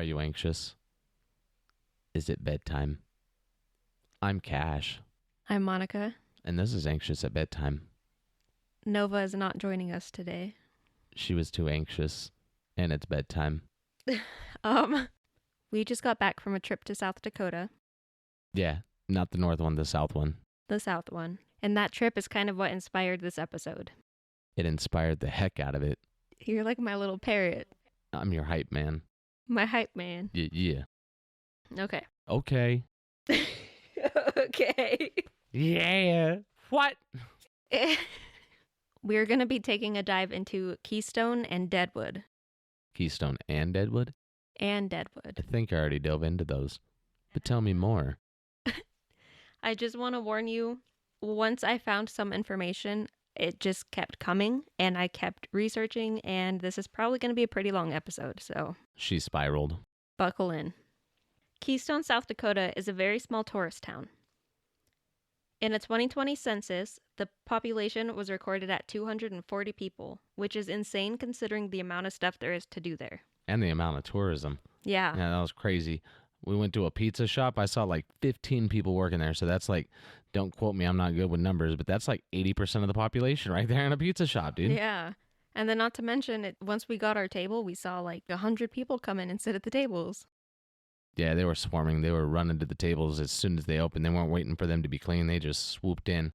Are you anxious? Is it bedtime? I'm Cash, I'm Monica. and this is Anxious at Bedtime. Nova is not joining us today. She was too anxious, and it's bedtime. We just got back from a trip to South Dakota, Yeah, not the north one, the south one. the South one. And that trip is kind of what inspired this episode. It inspired the heck out of it. You're like my little parrot, I'm your hype man. my hype man. Yeah. Okay. Okay. Okay. Yeah. What? We're going to be taking a dive into Keystone and Deadwood. Keystone and Deadwood? And Deadwood. I think I already dove into those. But tell me more. I just want to warn you, once I found some information, it just kept coming and I kept researching, and this is probably going to be a pretty long episode, so She spiraled. buckle in. Keystone, South Dakota is a very small tourist town. In a 2020 census, the population was recorded at 240 people, which is insane considering the amount of stuff there is to do there. And the amount of tourism. Yeah. Yeah, that was crazy. We went to a pizza shop. I saw like 15 people working there. So that's like, don't quote me, I'm not good with numbers, but that's like 80% of the population right there in a pizza shop, dude. Yeah. And then not to mention, once we got our table, we saw like 100 people come in and sit at the tables. Yeah, they were swarming. They were running to the tables as soon as they opened. They weren't waiting for them to be clean. They just swooped in.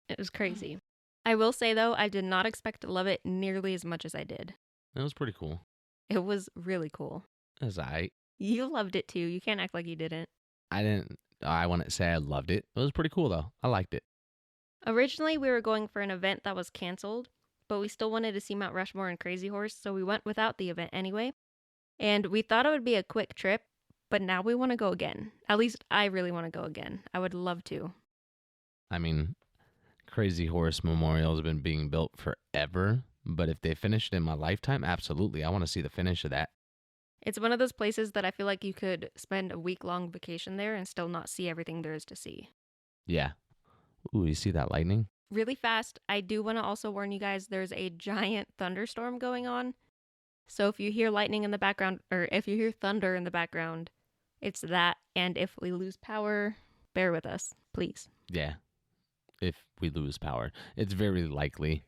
It was crazy. I will say, though, I did not expect to love it nearly as much as I did. It was pretty cool. It was really cool. It was aight. You loved it, too. You can't act like you didn't. I wouldn't say I loved it. It was pretty cool, though. I liked it. Originally, we were going for an event that was canceled, but we still wanted to see Mount Rushmore and Crazy Horse, so we went without the event anyway. And we thought it would be a quick trip, but now we want to go again. At least I really want to go again. I would love to. I mean, Crazy Horse Memorial has been being built forever, but if they finished in my lifetime, absolutely. I want to see the finish of that. It's one of those places that I feel like you could spend a week-long vacation there and still not see everything there is to see. Yeah. Ooh, you see that lightning? Really fast, I do want to also warn you guys there's a giant thunderstorm going on. So if you hear lightning in the background, or if you hear thunder in the background, it's that. And if we lose power, bear with us, please. Yeah. If we lose power. It's very likely.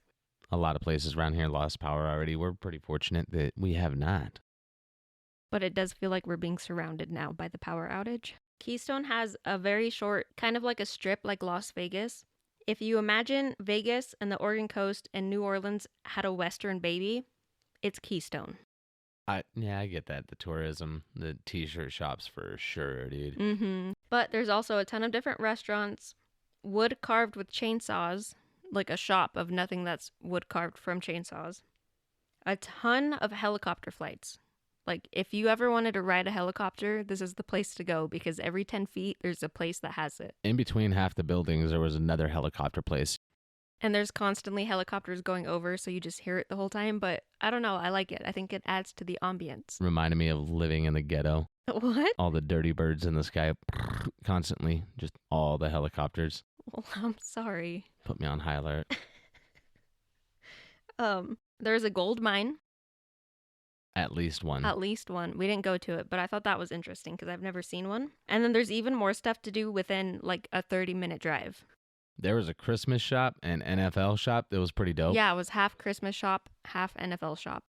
A lot of places around here lost power already. We're pretty fortunate that we have not. But it does feel like we're being surrounded now by the power outage. Keystone has a very short, kind of like a strip like Las Vegas. If you imagine Vegas and the Oregon coast and New Orleans had a Western baby, it's Keystone. I get that. The tourism, the t-shirt shops for sure, dude. Mm-hmm. But there's also a ton of different restaurants, wood carved with chainsaws, like a shop of nothing that's wood carved from chainsaws. A ton of helicopter flights. Like, if you ever wanted to ride a helicopter, this is the place to go because every 10 feet, there's a place that has it. In between half the buildings, there was another helicopter place. And there's constantly helicopters going over, so you just hear it the whole time. But I don't know. I like it. I think it adds to the ambience. Reminded me of living in the ghetto. What? All the dirty birds in the sky constantly. Just all the helicopters. Well, I'm sorry. Put me on high alert. There's a gold mine. At least one. At least one. We didn't go to it, but I thought that was interesting because I've never seen one. And then there's even more stuff to do within like a 30-minute drive. There was a Christmas shop and NFL shop that was pretty dope. Yeah, it was half Christmas shop, half NFL shop.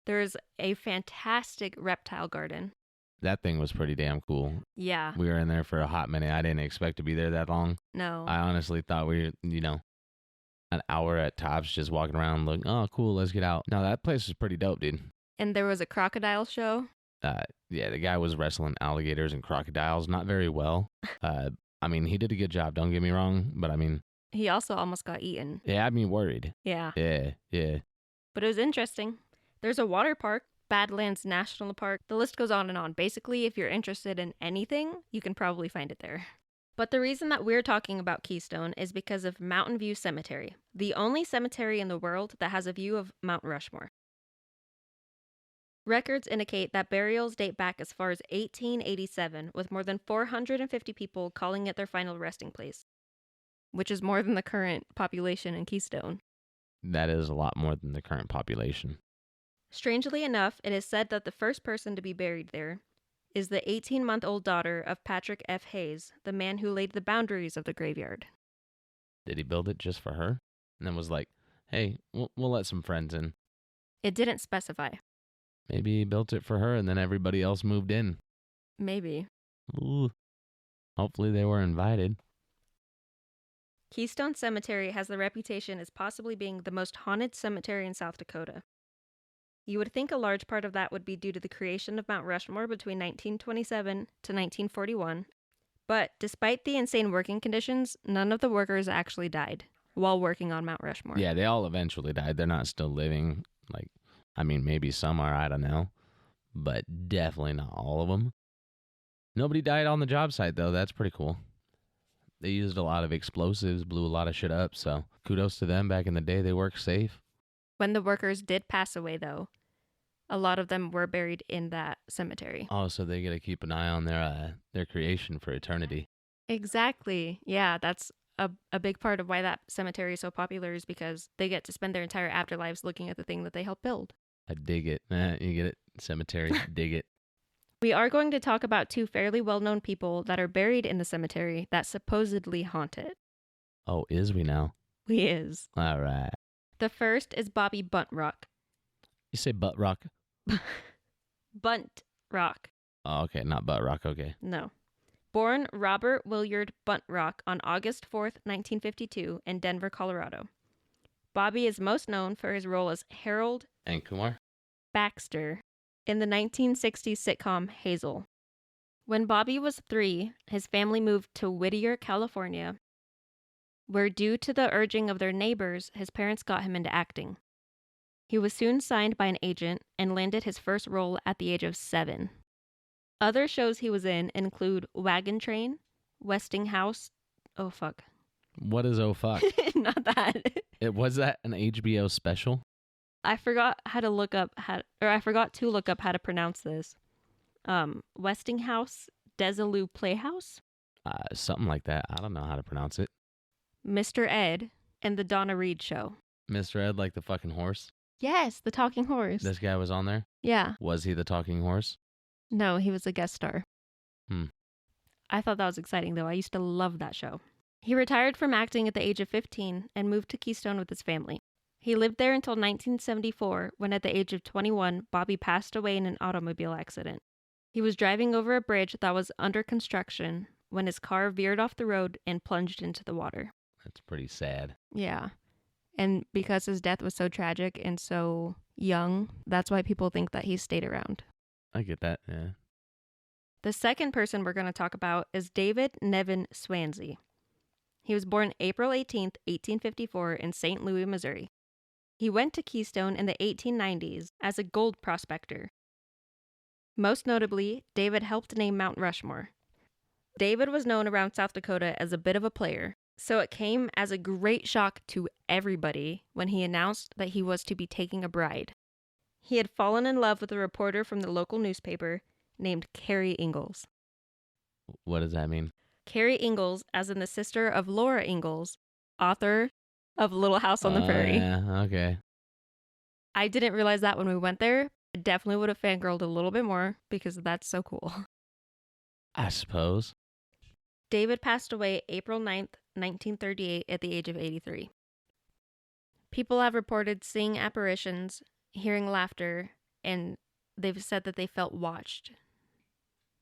There's a fantastic reptile garden. That thing was pretty damn cool. Yeah. We were in there for a hot minute. I didn't expect to be there that long. No. I honestly thought we were, an hour at tops just walking around looking, oh, cool, let's get out. No, that place was pretty dope, dude. And there was a crocodile show. Yeah, the guy was wrestling alligators and crocodiles, not very well. I mean, he did a good job, don't get me wrong, but I mean... He also almost got eaten. Yeah, had me worried. Yeah. Yeah. But it was interesting. There's a water park, Badlands National Park. The list goes on and on. Basically, if you're interested in anything, you can probably find it there. But the reason that we're talking about Keystone is because of Mountain View Cemetery, the only cemetery in the world that has a view of Mount Rushmore. Records indicate that burials date back as far as 1887, with more than 450 people calling it their final resting place, which is more than the current population in Keystone. That is a lot more than the current population. Strangely enough, it is said that the first person to be buried there is the 18-month-old daughter of Patrick F. Hayes, the man who laid the boundaries of the graveyard. Did he build it just for her? And then was like, hey, we'll let some friends in. It didn't specify. Maybe he built it for her and then everybody else moved in. Maybe. Ooh. Hopefully they were invited. Keystone Cemetery has the reputation as possibly being the most haunted cemetery in South Dakota. You would think a large part of that would be due to the creation of Mount Rushmore between 1927 to 1941, but despite the insane working conditions, none of the workers actually died while working on Mount Rushmore. Yeah, they all eventually died. They're not still living. Maybe some are, I don't know, but definitely not all of them. Nobody died on the job site, though. That's pretty cool. They used a lot of explosives, blew a lot of shit up, so kudos to them. Back in the day, they worked safe. When the workers did pass away, though, a lot of them were buried in that cemetery. Oh, so they got to keep an eye on their creation for eternity. Exactly. Yeah, that's a big part of why that cemetery is so popular, is because they get to spend their entire afterlives looking at the thing that they helped build. I dig it. You get it? Cemetery, dig it. We are going to talk about two fairly well-known people that are buried in the cemetery that supposedly haunt it. Oh, is we now? We is. All right. The first is Bobby Buntrock. You say butt rock? Bunt Rock. Oh, okay. Not butt rock. Okay. No. Born Robert Williard Buntrock on August 4th, 1952 in Denver, Colorado. Bobby is most known for his role as Harold And Kumar? Baxter in the 1960s sitcom Hazel. When Bobby was 3, his family moved to Whittier, California, where due to the urging of their neighbors, his parents got him into acting. He was soon signed by an agent and landed his first role at the age of 7. Other shows he was in include Wagon Train, Westinghouse. Oh, fuck. What is oh fuck? Not that. Was that an HBO special? I forgot to look up how to pronounce this. Westinghouse Desilu Playhouse? Something like that. I don't know how to pronounce it. Mr. Ed and the Donna Reed Show. Mr. Ed, like the fucking horse? Yes, the talking horse. This guy was on there? Yeah. Was he the talking horse? No, he was a guest star. Hmm. I thought that was exciting, though. I used to love that show. He retired from acting at the age of 15 and moved to Keystone with his family. He lived there until 1974, when at the age of 21, Bobby passed away in an automobile accident. He was driving over a bridge that was under construction when his car veered off the road and plunged into the water. That's pretty sad. Yeah. And because his death was so tragic and so young, that's why people think that he stayed around. I get that, yeah. The second person we're going to talk about is David Nevin Swansea. He was born April 18th, 1854 in St. Louis, Missouri. He went to Keystone in the 1890s as a gold prospector. Most notably, David helped name Mount Rushmore. David was known around South Dakota as a bit of a player, so it came as a great shock to everybody when he announced that he was to be taking a bride. He had fallen in love with a reporter from the local newspaper named Carrie Ingalls. What does that mean? Carrie Ingalls, as in the sister of Laura Ingalls, author of Little House on the Prairie. Yeah, okay. I didn't realize that when we went there. I definitely would have fangirled a little bit more because that's so cool. I suppose. David passed away April 9th, 1938 at the age of 83. People have reported seeing apparitions, hearing laughter, and they've said that they felt watched.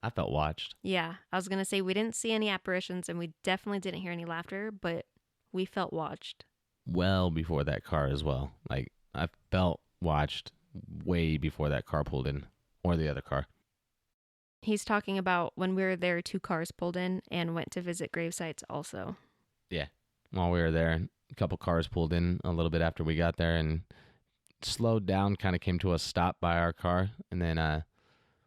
I felt watched. Yeah, I was going to say we didn't see any apparitions and we definitely didn't hear any laughter, but we felt watched. Well before that car as well. I felt watched way before that car pulled in, or the other car. He's talking about when we were there, 2 cars pulled in and went to visit grave sites also. Yeah. While we were there, a couple cars pulled in a little bit after we got there and slowed down, kind of came to a stop by our car, and then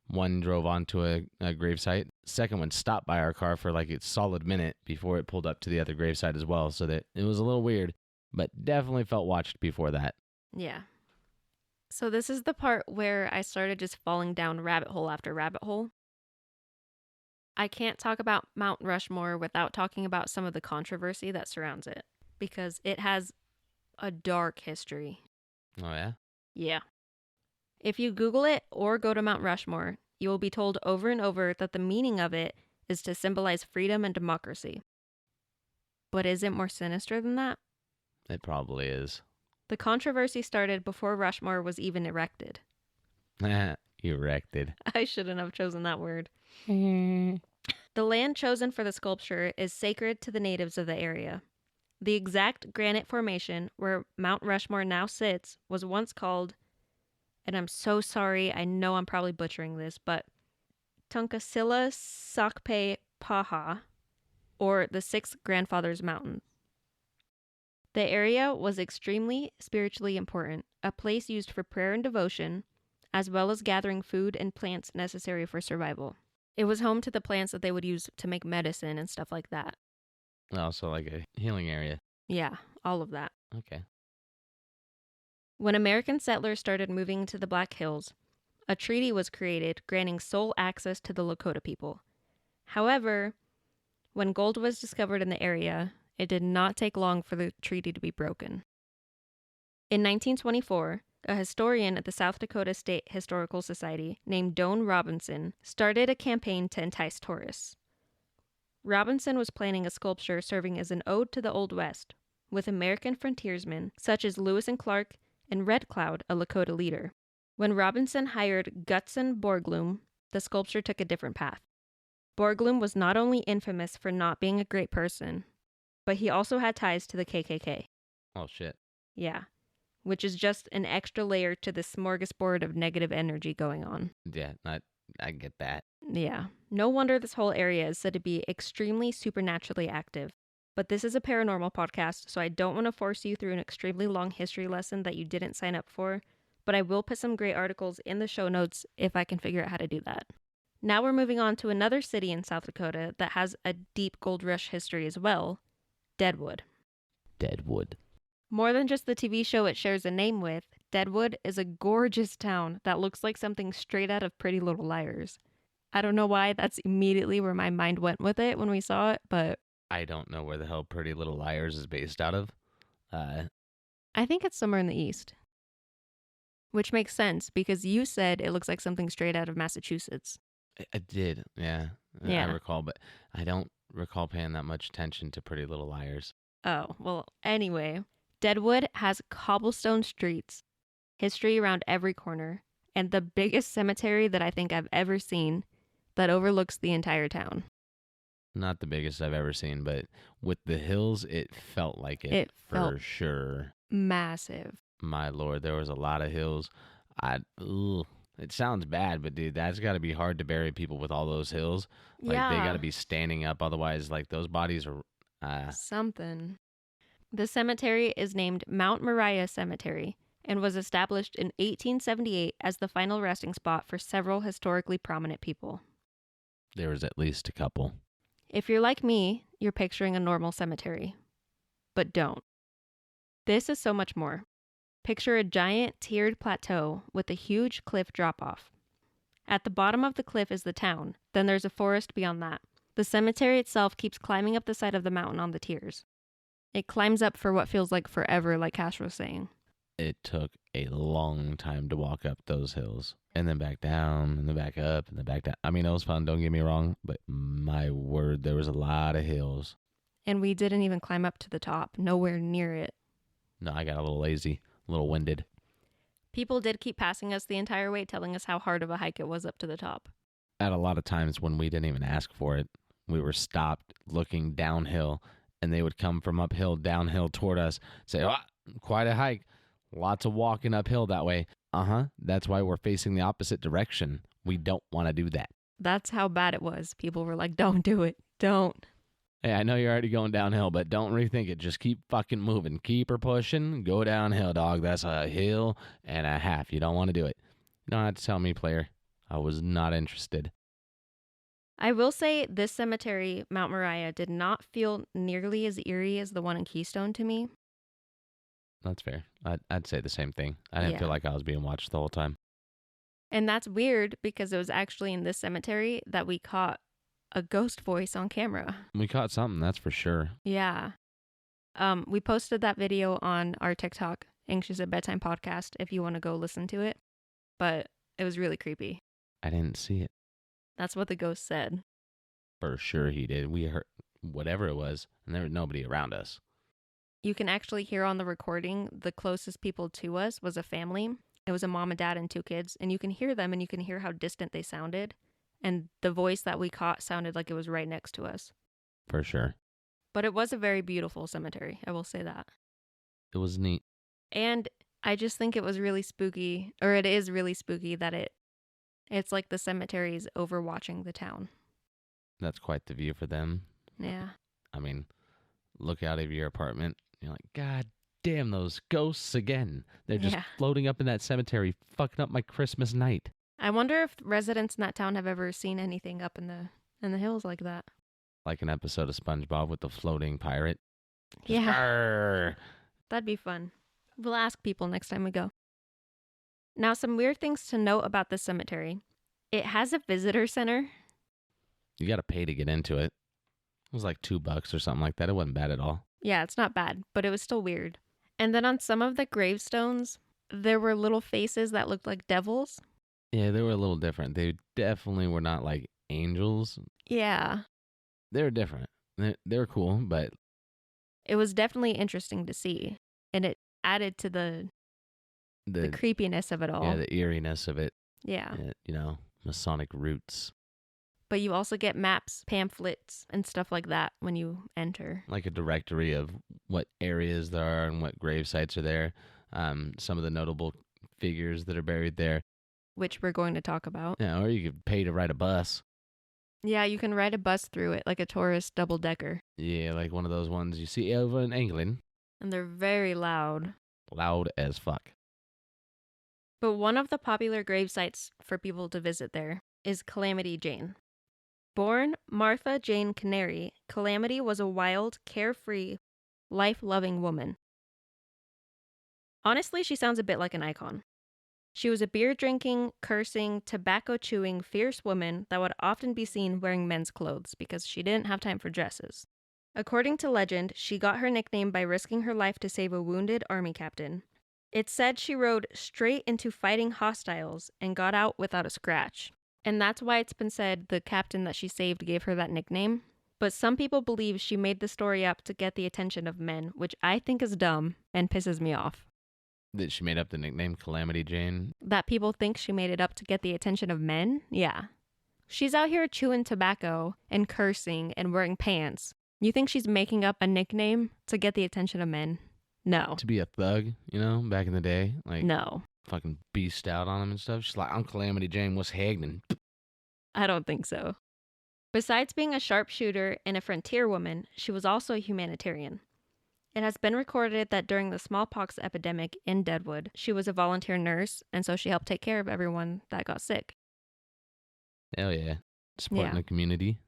one drove onto a gravesite. Second one stopped by our car for like a solid minute before it pulled up to the other gravesite as well, so that it was a little weird, but definitely felt watched before that. Yeah. So this is the part where I started just falling down rabbit hole after rabbit hole. I can't talk about Mount Rushmore without talking about some of the controversy that surrounds it, because it has a dark history. Oh, yeah? Yeah. If you Google it or go to Mount Rushmore, you will be told over and over that the meaning of it is to symbolize freedom and democracy. But is it more sinister than that? It probably is. The controversy started before Rushmore was even erected. Erected. I shouldn't have chosen that word. The land chosen for the sculpture is sacred to the natives of the area. The exact granite formation where Mount Rushmore now sits was once called, and I'm so sorry, I know I'm probably butchering this, but Tunkasilla Sakpe Paha, or the Six Grandfathers Mountain. The area was extremely spiritually important, a place used for prayer and devotion, as well as gathering food and plants necessary for survival. It was home to the plants that they would use to make medicine and stuff like that. Also like a healing area. Yeah, all of that. Okay. When American settlers started moving to the Black Hills, a treaty was created granting sole access to the Lakota people. However, when gold was discovered in the area, it did not take long for the treaty to be broken. In 1924, a historian at the South Dakota State Historical Society named Doane Robinson started a campaign to entice tourists. Robinson was planning a sculpture serving as an ode to the Old West, with American frontiersmen such as Lewis and Clark and Red Cloud, a Lakota leader. When Robinson hired Gutzon Borglum, the sculpture took a different path. Borglum was not only infamous for not being a great person, but he also had ties to the KKK. Oh, shit. Yeah, which is just an extra layer to the smorgasbord of negative energy going on. Yeah, I get that. Yeah, no wonder this whole area is said to be extremely supernaturally active. But this is a paranormal podcast, so I don't want to force you through an extremely long history lesson that you didn't sign up for, but I will put some great articles in the show notes if I can figure out how to do that. Now we're moving on to another city in South Dakota that has a deep gold rush history as well, Deadwood. Deadwood. More than just the TV show it shares a name with, Deadwood is a gorgeous town that looks like something straight out of Pretty Little Liars. I don't know why that's immediately where my mind went with it when we saw it, but I don't know where the hell Pretty Little Liars is based out of. I think it's somewhere in the East. Which makes sense because you said it looks like something straight out of Massachusetts. I did, yeah. Yeah. I recall, but I don't recall paying that much attention to Pretty Little Liars. Oh, well, anyway, Deadwood has cobblestone streets, history around every corner, and the biggest cemetery that I think I've ever seen that overlooks the entire town. Not the biggest I've ever seen, but with the hills, it felt like it, for felt sure. Massive. My lord, there was a lot of hills. It sounds bad, but dude, that's got to be hard to bury people with all those hills. Like yeah. they got to be standing up, otherwise, like those bodies are. Something. The cemetery is named Mount Moriah Cemetery and was established in 1878 as the final resting spot for several historically prominent people. There was at least a couple. If you're like me, you're picturing a normal cemetery. But don't. This is so much more. Picture a giant tiered plateau with a huge cliff drop-off. At the bottom of the cliff is the town, then there's a forest beyond that. The cemetery itself keeps climbing up the side of the mountain on the tiers. It climbs up for what feels like forever, like Cash was saying. It took a long time to walk up those hills. And then back down, and then back up, and then back down. I mean, it was fun, don't get me wrong, but my word, there was a lot of hills. And we didn't even climb up to the top, nowhere near it. No, I got a little lazy, a little winded. People did keep passing us the entire way, telling us how hard of a hike it was up to the top. At a lot of times when we didn't even ask for it, we were stopped looking downhill, and they would come from uphill, downhill toward us, say, oh, quite a hike. Lots of walking uphill that way. That's why we're facing the opposite direction. We don't want to do that. That's how bad it was. People were like, don't do it. Don't. Hey, I know you're already going downhill, but don't rethink it. Just keep fucking moving. Keep her pushing. Go downhill, dog. That's a hill and a half. You don't want to do it. You don't have to tell me, player. I was not interested. I will say this cemetery, Mount Moriah, did not feel nearly as eerie as the one in Keystone to me. That's fair. I'd say the same thing. I didn't Yeah. feel like I was being watched the whole time. And that's weird because it was actually in this cemetery that we caught a ghost voice on camera. We caught something, that's for sure. Yeah. We posted that video on our TikTok, Anxious at Bedtime podcast, if you want to go listen to it. But it was really creepy. I didn't see it. That's what the ghost said. For sure he did. We heard whatever it was, and there was nobody around us. You can actually hear on the recording the closest people to us was a family. It was a mom and dad and 2 kids, and you can hear them and you can hear how distant they sounded. And the voice that we caught sounded like it was right next to us. For sure. But it was a very beautiful cemetery, I will say that. It was neat. And I just think it was really spooky, or it is really spooky that it's like the cemetery's overwatching the town. That's quite the view for them. Yeah. I mean, look out of your apartment. You're like, God damn, those ghosts again. They're just floating up in that cemetery, fucking up my Christmas night. I wonder if residents in that town have ever seen anything up in the hills like that. Like an episode of SpongeBob with the floating pirate. Yeah. Arr! That'd be fun. We'll ask people next time we go. Now, some weird things to note about this cemetery. It has a visitor center. You got to pay to get into it. It was like $2 or something like that. It wasn't bad at all. Yeah, it's not bad, but it was still weird. And then on some of the gravestones, there were little faces that looked like devils. Yeah, they were a little different. They definitely were not like angels. Yeah. They were different. They were cool, but it was definitely interesting to see. And it added to the creepiness of it all. Yeah, the eeriness of it. Yeah. You know, Masonic roots. But you also get maps, pamphlets, and stuff like that when you enter. Like a directory of what areas there are and what grave sites are there. Some of the notable figures that are buried there. Which we're going to talk about. Yeah, or you could pay to ride a bus. Yeah, you can ride a bus through it, like a tourist double-decker. Yeah, like one of those ones you see over in England. And they're very loud. Loud as fuck. But one of the popular grave sites for people to visit there is Calamity Jane. Born Martha Jane Canary, Calamity was a wild, carefree, life-loving woman. Honestly, she sounds a bit like an icon. She was a beer-drinking, cursing, tobacco-chewing, fierce woman that would often be seen wearing men's clothes because she didn't have time for dresses. According to legend, she got her nickname by risking her life to save a wounded army captain. It's said she rode straight into fighting hostiles and got out without a scratch. And that's why it's been said the captain that she saved gave her that nickname. But some people believe she made the story up to get the attention of men, which I think is dumb and pisses me off. That she made up the nickname Calamity Jane? That people think she made it up to get the attention of men? Yeah. She's out here chewing tobacco and cursing and wearing pants. You think she's making up a nickname to get the attention of men? No. To be a thug, you know, back in the day? Like, no. Fucking beast out on him and stuff. She's like, I'm Calamity Jane, what's happening? I don't think so. Besides being a sharpshooter and a frontier woman, she was also a humanitarian. It has been recorded that during the smallpox epidemic in Deadwood, she was a volunteer nurse, and so she helped take care of everyone that got sick. Hell yeah. Supporting the community,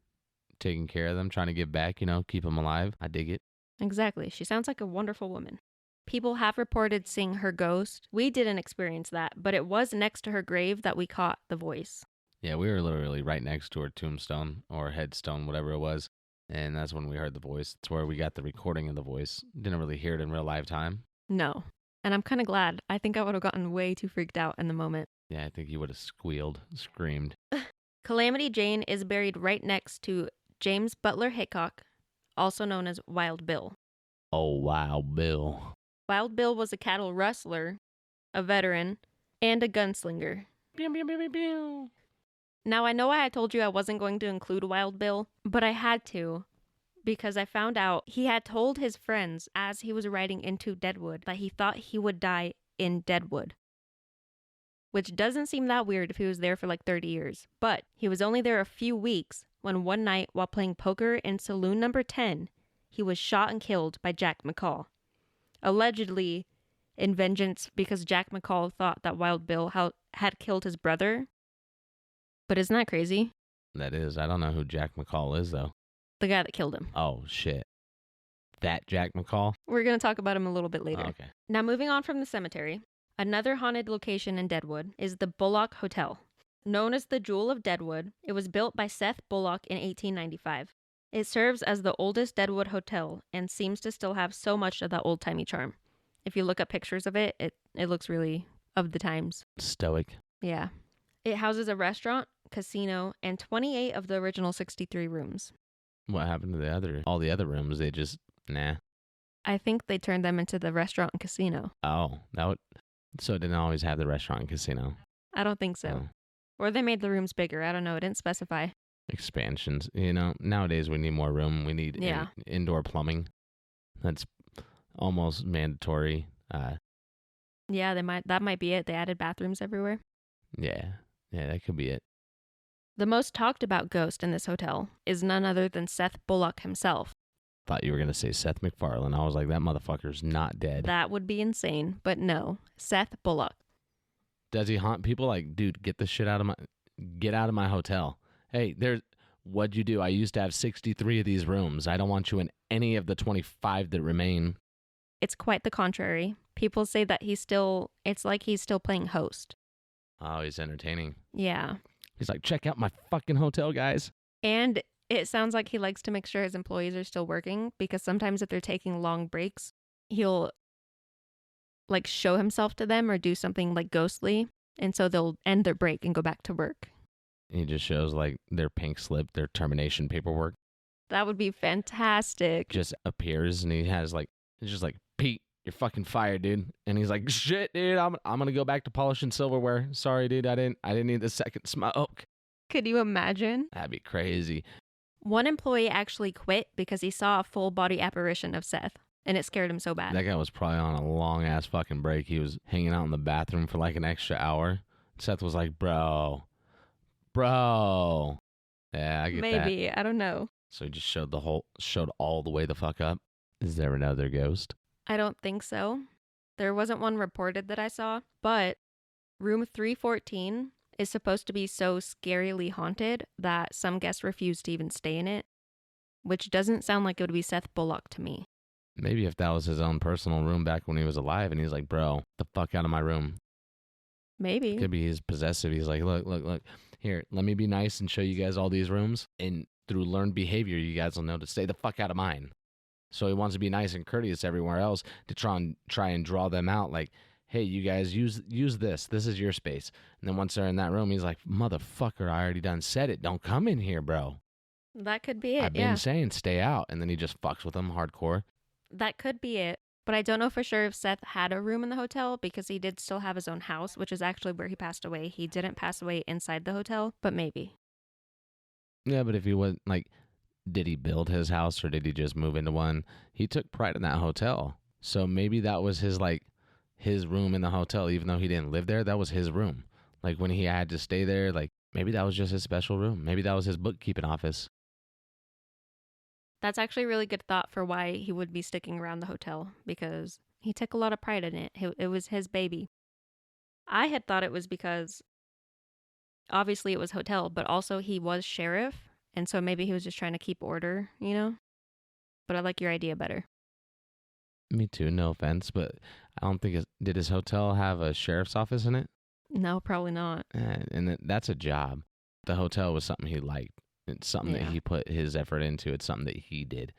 taking care of them, trying to give back, you know, keep them alive. I dig it. Exactly. She sounds like a wonderful woman. People have reported seeing her ghost. We didn't experience that, but it was next to her grave that we caught the voice. Yeah, we were literally right next to her tombstone or headstone, whatever it was. And that's when we heard the voice. It's where we got the recording of the voice. Didn't really hear it in real live time. No. And I'm kind of glad. I think I would have gotten way too freaked out in the moment. Yeah, I think you would have squealed, screamed. Calamity Jane is buried right next to James Butler Hickok, also known as Wild Bill. Oh, Wild Bill. Wild Bill was a cattle rustler, a veteran, and a gunslinger. Pew, pew, pew, pew, pew. Now, I know I had told you I wasn't going to include Wild Bill, but I had to, because I found out he had told his friends as he was riding into Deadwood that he thought he would die in Deadwood. Which doesn't seem that weird if he was there for like 30 years. But he was only there a few weeks when one night while playing poker in Saloon Number 10, he was shot and killed by Jack McCall. Allegedly in vengeance because Jack McCall thought that Wild Bill had killed his brother. But isn't that crazy? That is. I don't know who Jack McCall is, though. The guy that killed him. Oh, shit. That Jack McCall? We're going to talk about him a little bit later. Oh, okay. Now, moving on from the cemetery, another haunted location in Deadwood is the Bullock Hotel. Known as the Jewel of Deadwood, it was built by Seth Bullock in 1895. It serves as the oldest Deadwood hotel and seems to still have so much of that old-timey charm. If you look up pictures of it, it looks really of the times. Stoic. Yeah. It houses a restaurant, casino, and 28 of the original 63 rooms. What happened to all the other rooms? They just, nah. I think they turned them into the restaurant and casino. Oh, so it didn't always have the restaurant and casino. I don't think so. Oh. Or they made the rooms bigger. I don't know. It didn't specify. Expansions. Nowadays we need more room. We need indoor plumbing. That's almost mandatory. Yeah, that might be it. They added bathrooms everywhere. Yeah, that could be it. The most talked about ghost in this hotel is none other than Seth Bullock himself. Thought you were going to say Seth MacFarlane. I was like, that motherfucker's not dead. That would be insane, but no. Seth Bullock. Does he haunt people? Like, dude, get out of my hotel. Hey, what'd you do? I used to have 63 of these rooms. I don't want you in any of the 25 that remain. It's quite the contrary. People say that it's like he's still playing host. Oh, he's entertaining. Yeah. He's like, check out my fucking hotel, guys. And it sounds like he likes to make sure his employees are still working, because sometimes if they're taking long breaks, he'll like show himself to them or do something like ghostly. And so they'll end their break and go back to work. He just shows like their pink slip, their termination paperwork. That would be fantastic. Just appears and it's just like, Pete, you're fucking fired, dude. And he's like, shit, dude, I'm gonna go back to polishing silverware. Sorry, dude, I didn't need the second smoke. Could you imagine? That'd be crazy. One employee actually quit because he saw a full body apparition of Seth, and it scared him so bad. That guy was probably on a long ass fucking break. He was hanging out in the bathroom for like an extra hour. Seth was like, bro. Yeah, I get that. Maybe, I don't know. So he just showed all the way the fuck up. Is there another ghost? I don't think so. There wasn't one reported that I saw, but room 314 is supposed to be so scarily haunted that some guests refuse to even stay in it, which doesn't sound like it would be Seth Bullock to me. Maybe if that was his own personal room back when he was alive and he's like, bro, the fuck out of my room. Maybe. Could be he's possessive. He's like, look. Here, let me be nice and show you guys all these rooms. And through learned behavior, you guys will know to stay the fuck out of mine. So he wants to be nice and courteous everywhere else to try and draw them out. Like, hey, you guys use this. This is your space. And then once they're in that room, he's like, motherfucker, I already done said it. Don't come in here, bro. That could be it. I've been saying stay out. And then he just fucks with them hardcore. That could be it. But I don't know for sure if Seth had a room in the hotel, because he did still have his own house, which is actually where he passed away. He didn't pass away inside the hotel, but maybe. Yeah, but if he was like, did he build his house or did he just move into one? He took pride in that hotel. So maybe that was his room in the hotel, even though he didn't live there. That was his room. Like when he had to stay there, like maybe that was just his special room. Maybe that was his bookkeeping office. That's actually a really good thought for why he would be sticking around the hotel, because he took a lot of pride in it. It was his baby. I had thought it was because obviously it was hotel, but also he was sheriff, and so maybe he was just trying to keep order, you know? But I like your idea better. Me too, no offense, but I don't think did his hotel have a sheriff's office in it? No, probably not. And that's a job. The hotel was something he liked. It's something that he put his effort into. It's something that he did.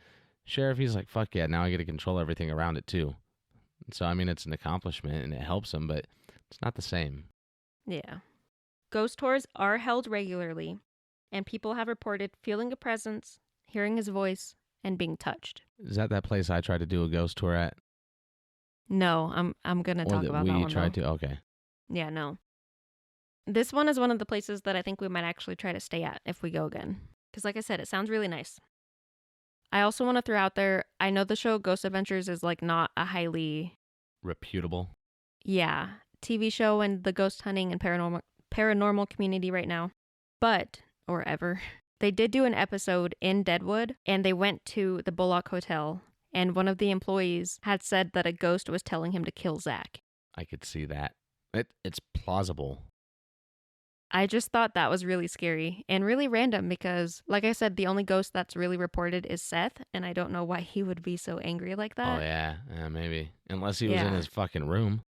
Sheriff, he's like, fuck yeah, now I get to control everything around it too. So, I mean, it's an accomplishment and it helps him, but it's not the same. Yeah. Ghost tours are held regularly, and people have reported feeling a presence, hearing his voice, and being touched. Is that place I tried to do a ghost tour at? No, I'm going to talk about that one. We tried to? Okay. Yeah, no. This one is one of the places that I think we might actually try to stay at if we go again. Because like I said, it sounds really nice. I also want to throw out there, I know the show Ghost Adventures is like not a highly... reputable? Yeah, TV show in the ghost hunting and paranormal community right now. But, or ever, they did do an episode in Deadwood, and they went to the Bullock Hotel, and one of the employees had said that a ghost was telling him to kill Zach. I could see that. It's plausible. I just thought that was really scary and really random because, like I said, the only ghost that's really reported is Seth, and I don't know why he would be so angry like that. Oh, yeah, maybe. Unless he was in his fucking room.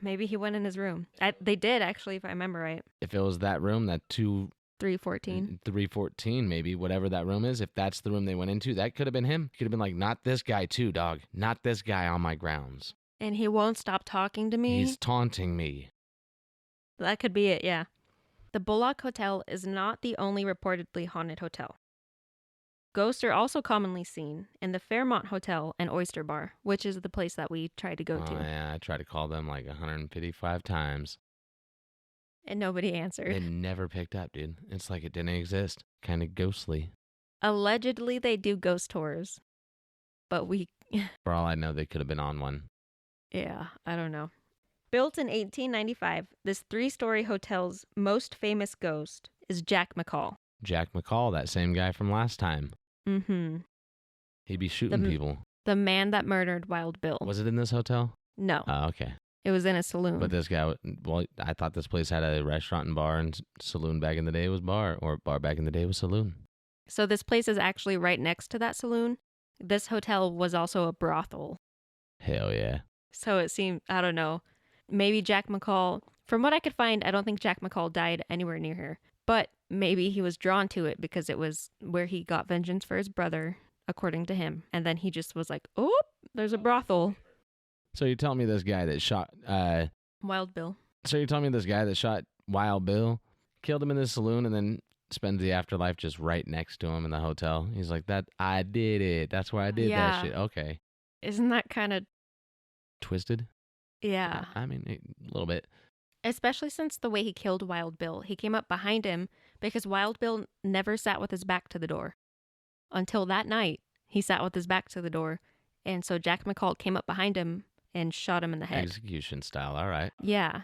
Maybe he went in his room. They did, actually, if I remember right. If it was that room, that 314, maybe, whatever that room is, if that's the room they went into, that could have been him. Could have been like, not this guy too, dog. Not this guy on my grounds. And he won't stop talking to me. He's taunting me. That could be it, yeah. The Bullock Hotel is not the only reportedly haunted hotel. Ghosts are also commonly seen in the Fairmont Hotel and Oyster Bar, which is the place that we tried to go Oh, to. yeah. I tried to call them like 155 times. And nobody answered. They never picked up, dude. It's like it didn't exist. Kind of ghostly. Allegedly, they do ghost tours. But For all I know, they could have been on one. yeah, I don't know. Built in 1895, this 3-story hotel's most famous ghost is Jack McCall. Jack McCall, that same guy from last time. Mm-hmm. He'd be shooting people. The man that murdered Wild Bill. Was it in this hotel? No. Oh, okay. It was in a saloon. But this guy, well, I thought this place had a restaurant and bar, and saloon back in the day was bar, or bar back in the day was saloon. So this place is actually right next to that saloon. This hotel was also a brothel. Hell yeah. So it seemed, I don't know, maybe Jack McCall, from what I could find, I don't think Jack McCall died anywhere near here. But maybe he was drawn to it because it was where he got vengeance for his brother, according to him. And then he just was like, oh, there's a brothel. So you're telling me this guy that shot... Wild Bill. So you're telling me this guy that shot Wild Bill killed him in this saloon and then spends the afterlife just right next to him in the hotel? He's like, "That I did it. That's where I did Yeah. that shit." Okay. Isn't that kind of... Twisted? Yeah. I mean, a little bit. Especially since the way he killed Wild Bill. He came up behind him because Wild Bill never sat with his back to the door. Until that night, he sat with his back to the door. And so Jack McCall came up behind him and shot him in the head. Execution style. All right. Yeah.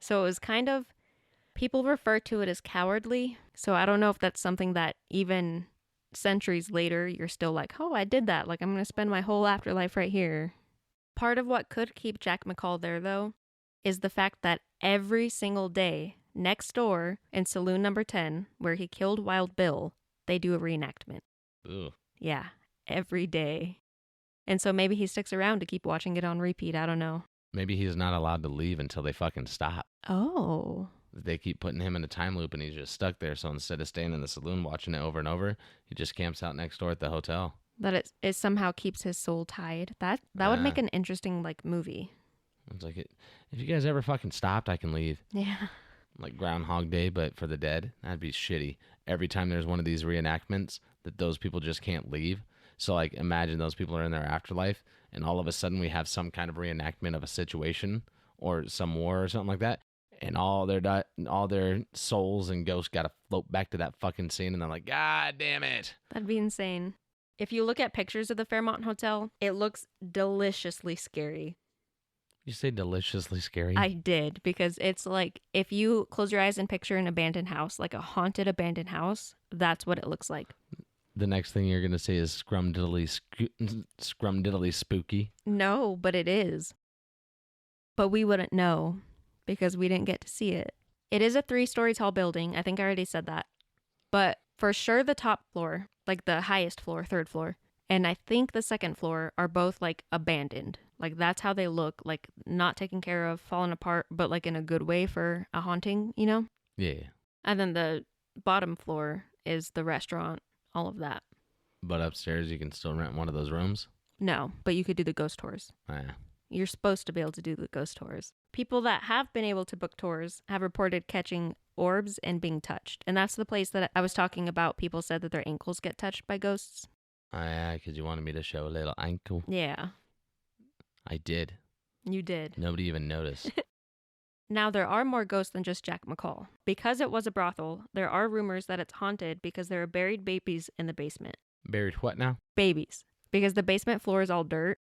So it was kind of, people refer to it as cowardly. So I don't know if that's something that even centuries later, you're still like, oh, I did that. Like, I'm going to spend my whole afterlife right here. Part of what could keep Jack McCall there, though, is the fact that every single day next door in saloon number 10, where he killed Wild Bill, they do a reenactment. Ugh. Yeah, every day. And so maybe he sticks around to keep watching it on repeat. I don't know. Maybe he's not allowed to leave until they fucking stop. Oh. They keep putting him in a time loop and he's just stuck there. So instead of staying in the saloon watching it over and over, he just camps out next door at the hotel. That it somehow keeps his soul tied. That would make an interesting movie. It's like, if you guys ever fucking stopped, I can leave. Yeah. Like Groundhog Day, but for the dead. That'd be shitty. Every time there's one of these reenactments that those people just can't leave. So like imagine those people are in their afterlife and all of a sudden we have some kind of reenactment of a situation or some war or something like that. And all their souls and ghosts got to float back to that fucking scene and they're like, God damn it. That'd be insane. If you look at pictures of the Fairmont Hotel, it looks deliciously scary. You say deliciously scary? I did, because it's like if you close your eyes and picture an abandoned house, like a haunted abandoned house, that's what it looks like. The next thing you're going to say is scrumdiddly spooky. No, but it is. But we wouldn't know because we didn't get to see it. It is a 3-story tall building. I think I already said that. But for sure the top floor, like the highest floor, 3rd floor, and I think the 2nd floor are both like abandoned. Like that's how they look, like not taken care of, fallen apart, but like in a good way for a haunting, you know? Yeah. And then the bottom floor is the restaurant, all of that. But upstairs you can still rent one of those rooms? No, but you could do the ghost tours. Oh, yeah. You're supposed to be able to do the ghost tours. People that have been able to book tours have reported catching orbs and being touched. And that's the place that I was talking about. People said that their ankles get touched by ghosts. Oh, yeah, because you wanted me to show a little ankle. Yeah. I did. You did. Nobody even noticed. Now, there are more ghosts than just Jack McCall. Because it was a brothel, there are rumors that it's haunted because there are buried babies in the basement. Buried what now? Babies. Because the basement floor is all dirt.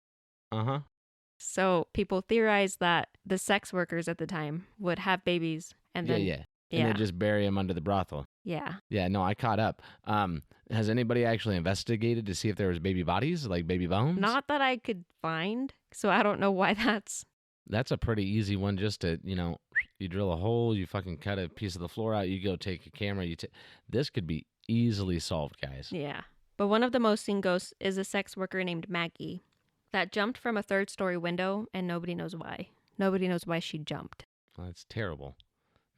Uh-huh. So people theorize that the sex workers at the time would have babies and then... Yeah. And they just bury them under the brothel. Yeah. Yeah, no, I caught up. Has anybody actually investigated to see if there was baby bodies, like baby bones? Not that I could find, so I don't know why that's... That's a pretty easy one just to, you drill a hole, you fucking cut a piece of the floor out, you go take a camera, this could be easily solved, guys. Yeah. But one of the most seen ghosts is a sex worker named Maggie that jumped from a 3rd-story window, and nobody knows why. Nobody knows why she jumped. Well, that's terrible.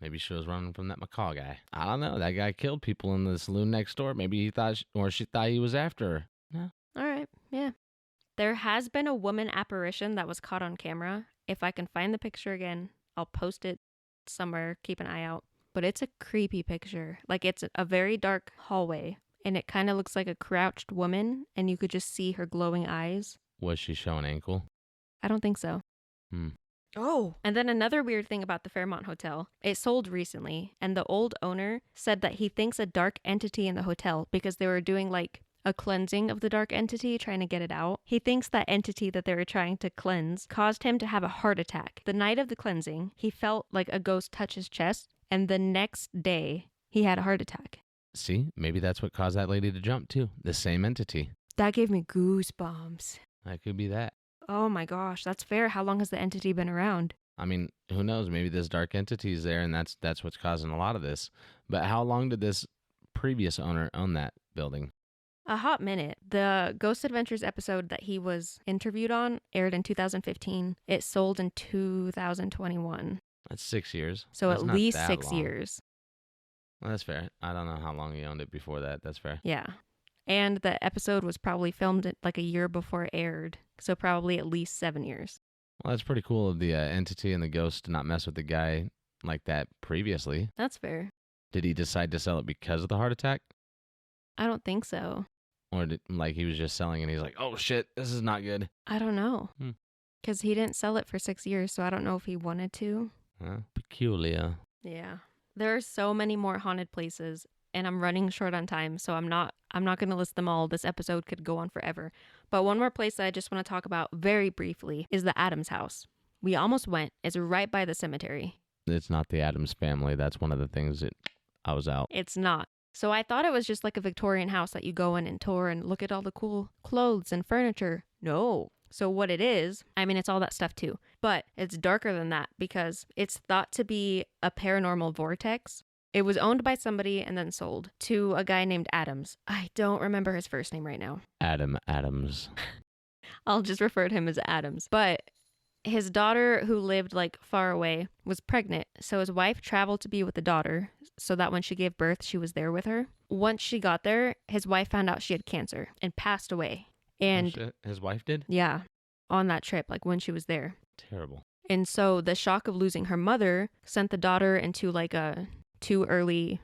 Maybe she was running from that macaw guy. I don't know. That guy killed people in the saloon next door. Maybe he thought, she thought he was after her. No. All right. Yeah. There has been a woman apparition that was caught on camera. If I can find the picture again, I'll post it notes somewhere. Keep an eye out. But it's a creepy picture. Like, it's a very dark hallway, and it kind of looks like a crouched woman, and you could just see her glowing eyes. Was she showing ankle? I don't think so. Oh. And then another weird thing about the Fairmont Hotel, it sold recently, and the old owner said that he thinks a dark entity in the hotel, because they were doing like a cleansing of the dark entity, trying to get it out. He thinks that entity that they were trying to cleanse caused him to have a heart attack. The night of the cleansing, he felt like a ghost touch his chest, and the next day, he had a heart attack. See, maybe that's what caused that lady to jump too. The same entity. That gave me goosebumps. That could be that. Oh my gosh, that's fair. How long has the entity been around? I mean, who knows? Maybe this dark entity is there, and that's what's causing a lot of this. But how long did this previous owner own that building? A hot minute. The Ghost Adventures episode that he was interviewed on aired in 2015. It sold in 2021. That's 6 years. So That's at not least that 6 long. years. Well, that's fair. I don't know how long he owned it before that. That's fair. Yeah. And the episode was probably filmed like a year before it aired. So probably at least 7 years. Well, that's pretty cool of the entity and the ghost to not mess with the guy like that previously. That's fair. Did he decide to sell it because of the heart attack? I don't think so. Or did, like, he was just selling and he's like, oh shit, this is not good. I don't know. Hmm. Because he didn't sell it for 6 years, so I don't know if he wanted to. Peculiar. Yeah. There are so many more haunted places, and I'm running short on time, so I'm not going to list them all. This episode could go on forever. But one more place that I just want to talk about very briefly is the Addams house. We almost went. It's right by the cemetery. It's not the Addams family. That's one of the things that I was out. It's not. So I thought it was just like a Victorian house that you go in and tour and look at all the cool clothes and furniture. No. So what it is, I mean, it's all that stuff too, but it's darker than that because it's thought to be a paranormal vortex. It was owned by somebody and then sold to a guy named Adams. I don't remember his first name right now. Adam Adams. I'll just refer to him as Adams. But his daughter, who lived like far away, was pregnant. So his wife traveled to be with the daughter so that when she gave birth, she was there with her. Once she got there, his wife found out she had cancer and passed away. And oh, shit. His wife did? Yeah, on that trip, like when she was there. Terrible. And so the shock of losing her mother sent the daughter into like a too early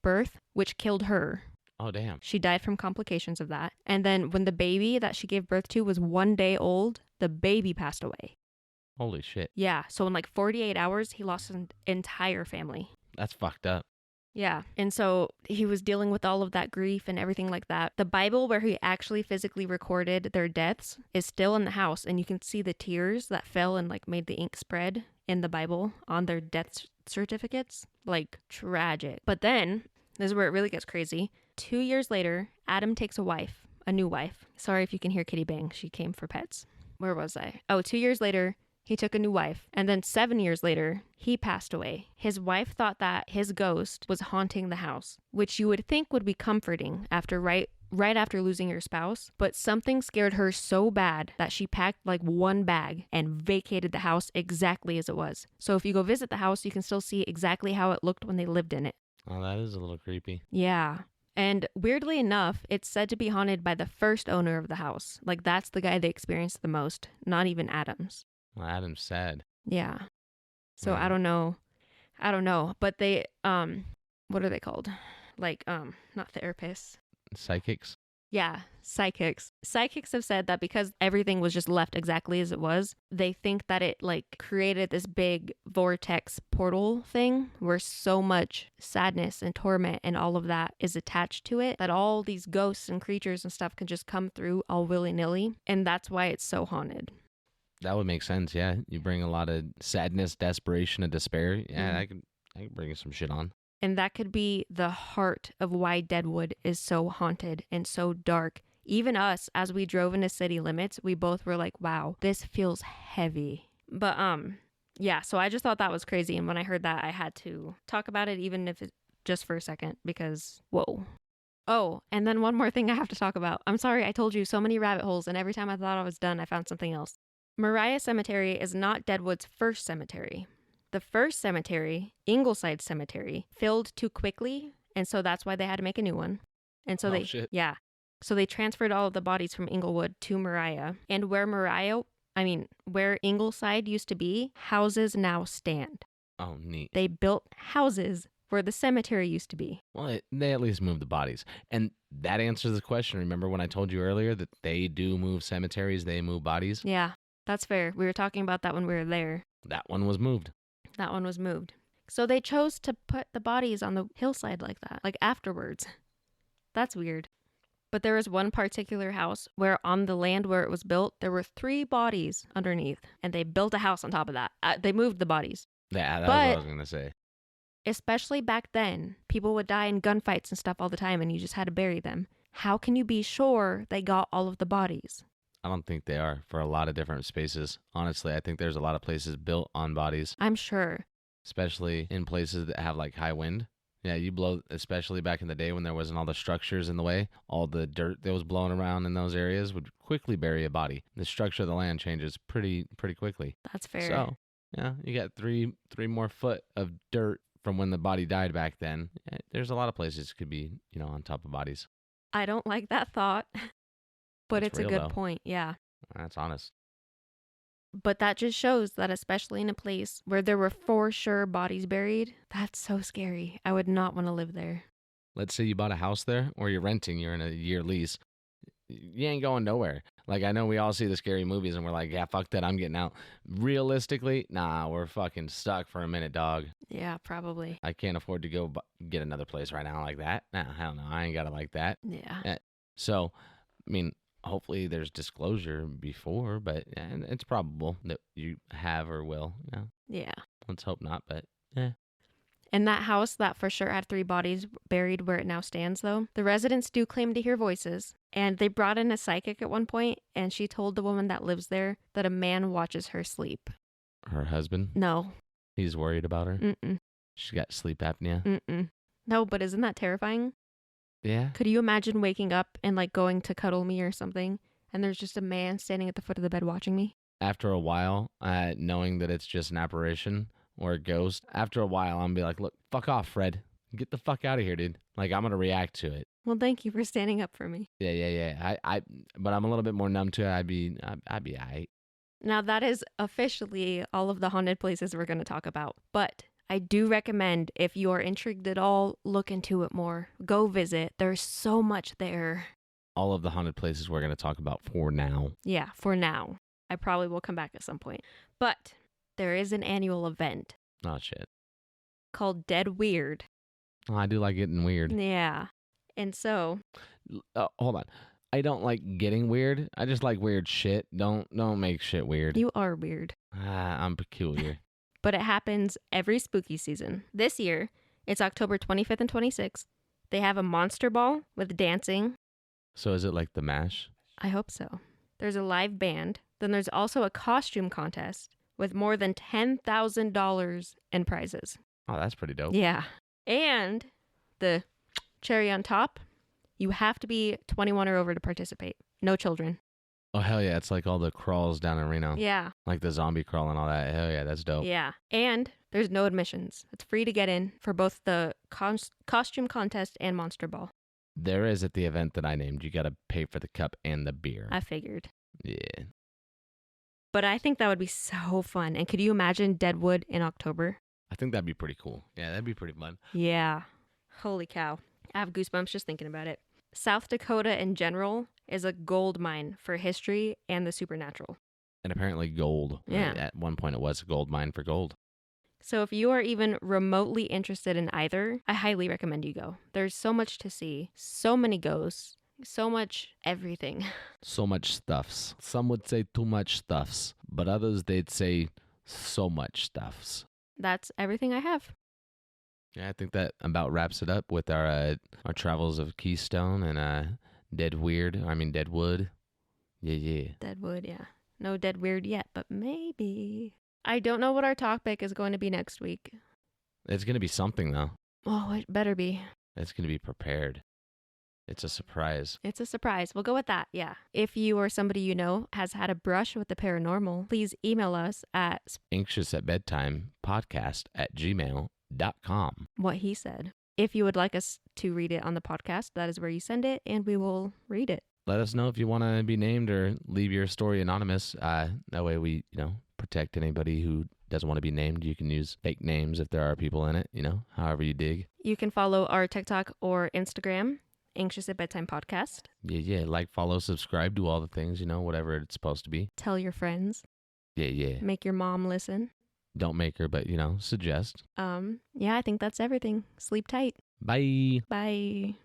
birth, which killed her. Oh, damn. She died from complications of that. And then when the baby that she gave birth to was 1 day old, the baby passed away. Holy shit. Yeah, so in like 48 hours, he lost his entire family. That's fucked up. Yeah, and so he was dealing with all of that grief and everything like that. The Bible where he actually physically recorded their deaths is still in the house, and you can see the tears that fell and like made the ink spread in the Bible on their death certificates. Like, tragic. But then, this is where it really gets crazy. 2 years later, Adam takes a new wife. Sorry if you can hear Kitty bang. She came for pets. Where was I? Oh, 2 years later, he took a new wife. And then 7 years later, he passed away. His wife thought that his ghost was haunting the house, which you would think would be comforting after right after losing your spouse. But something scared her so bad that she packed like one bag and vacated the house exactly as it was. So if you go visit the house, you can still see exactly how it looked when they lived in it. Oh, that is a little creepy. Yeah. And weirdly enough, it's said to be haunted by the first owner of the house. Like, that's the guy they experienced the most, not even Adams. Well, Adam's sad. Yeah. So Yeah. I don't know. But they, what are they called? Like, not therapists. Psychics? Yeah, psychics. Psychics have said that because everything was just left exactly as it was, they think that it like created this big vortex portal thing where so much sadness and torment and all of that is attached to it that all these ghosts and creatures and stuff can just come through all willy-nilly. And that's why it's so haunted. That would make sense, yeah. You bring a lot of sadness, desperation, and despair. Yeah, I can bring some shit on. And that could be the heart of why Deadwood is so haunted and so dark. Even us, as we drove into city limits, we both were like, wow, this feels heavy. But, yeah, so I just thought that was crazy. And when I heard that, I had to talk about it, even if it's just for a second, because, whoa. Oh, and then one more thing I have to talk about. I'm sorry, I told you so many rabbit holes, and every time I thought I was done, I found something else. Moriah Cemetery is not Deadwood's first cemetery. The first cemetery, Ingleside Cemetery, filled too quickly, and so that's why they had to make a new one. And so so they transferred all of the bodies from Inglewood to Moriah. And where Ingleside used to be, houses now stand. Oh, neat. They built houses where the cemetery used to be. Well, they at least moved the bodies. And that answers the question. Remember when I told you earlier that they do move cemeteries, they move bodies? Yeah, that's fair. We were talking about that when we were there. That one was moved. That one was moved. So they chose to put the bodies on the hillside like that, like afterwards. That's weird. But there was one particular house where on the land where it was built, there were 3 bodies underneath, and they built a house on top of that. They moved the bodies. Yeah, that's what I was going to say. Especially back then, people would die in gunfights and stuff all the time, and you just had to bury them. How can you be sure they got all of the bodies? I don't think they are for a lot of different spaces. Honestly, I think there's a lot of places built on bodies, I'm sure. especially in places that have like high wind. Yeah, you blow, especially back in the day when there wasn't all the structures in the way, all the dirt that was blowing around in those areas would quickly bury a body. The structure of the land changes pretty quickly. That's fair. So, yeah, you got three more foot of dirt from when the body died back then. There's a lot of places could be, on top of bodies. I don't like that thought, but That's it's a real, good though. point, yeah. That's honest. But that just shows that especially in a place where there were for sure bodies buried, that's so scary. I would not want to live there. Let's say you bought a house there or you're renting, you're in a year lease. You ain't going nowhere. Like, I know we all see the scary movies and we're like, yeah, fuck that, I'm getting out. Realistically, nah, we're fucking stuck for a minute, dog. Yeah, probably. I can't afford to go get another place right now like that. Nah, hell no, I ain't got it like that. Yeah. So, I mean, hopefully there's disclosure before, but it's probable that you have or will. Yeah. Let's hope not, but And that house that for sure had 3 bodies buried where it now stands, though, the residents do claim to hear voices. And they brought in a psychic at one point, and she told the woman that lives there that a man watches her sleep. her husband, No. he's worried about her. Mm-mm. She's got sleep apnea. Mm-mm. No, but isn't that terrifying? Yeah. Could you imagine waking up and like going to cuddle me or something, and there's just a man standing at the foot of the bed watching me? After a while, knowing that it's just an apparition or a ghost, after a while, I'm gonna be like, look, fuck off, Fred. Get the fuck out of here, dude. Like, I'm gonna react to it. Well, thank you for standing up for me. Yeah. But I'm a little bit more numb to it. I'd be aight. Now, that is officially all of the haunted places we're going to talk about. But I do recommend, if you're intrigued at all, look into it more. Go visit. There's so much there. All of the haunted places we're gonna talk about for now. Yeah, for now. I probably will come back at some point. But there is an annual event Oh shit. called Deadweird. Oh, I do like getting weird. Yeah. And so, Hold on. I don't like getting weird. I just like weird shit. Don't make shit weird. you are weird. I'm peculiar. But it happens every spooky season. This year, it's October 25th and 26th. They have a monster ball with dancing. So is it like the MASH? I hope so. There's a live band. Then there's also a costume contest with more than $10,000 in prizes. Oh, that's pretty dope. Yeah. And the cherry on top, you have to be 21 or over to participate. No children. Oh, hell yeah. It's like all the crawls down in Reno. Yeah. Like the zombie crawl and all that. Hell yeah, that's dope. Yeah. And there's no admissions. It's free to get in for both the costume contest and monster ball. There is at the event that I named. You got to pay for the cup and the beer. I figured. Yeah. But I think that would be so fun. And could you imagine Deadwood in October? I think that'd be pretty cool. Yeah, that'd be pretty fun. Yeah. Holy cow. I have goosebumps just thinking about it. South Dakota in general is a gold mine for history and the supernatural. And apparently gold. Yeah. At one point it was a gold mine for gold. So if you are even remotely interested in either, I highly recommend you go. There's so much to see, so many ghosts, so much everything. So much stuffs. Some would say too much stuffs, but others they'd say so much stuffs. That's everything I have. Yeah, I think that about wraps it up with our travels of Keystone and Deadwood. Yeah. Deadwood, yeah. No Deadweird yet, but maybe. I don't know what our topic is going to be next week. It's gonna be something though. Oh, it better be. It's gonna be prepared. It's a surprise. It's a surprise. We'll go with that, yeah. If you or somebody you know has had a brush with the paranormal, please email us at anxiousatbedtimepodcast@gmail.com. what he said. If you would like us to read it on the podcast, that is where you send it, and we will read it. Let us know if you want to be named or leave your story anonymous. That way we, protect anybody who doesn't want to be named, you can use fake names if there are people in it, however you dig. You can follow our TikTok or Instagram, Anxious at Bedtime Podcast. Yeah. Like, follow, subscribe, do all the things, whatever it's supposed to be. Tell your friends. Yeah. Make your mom listen. Don't make her, but, suggest. Yeah, I think that's everything. Sleep tight. Bye. Bye.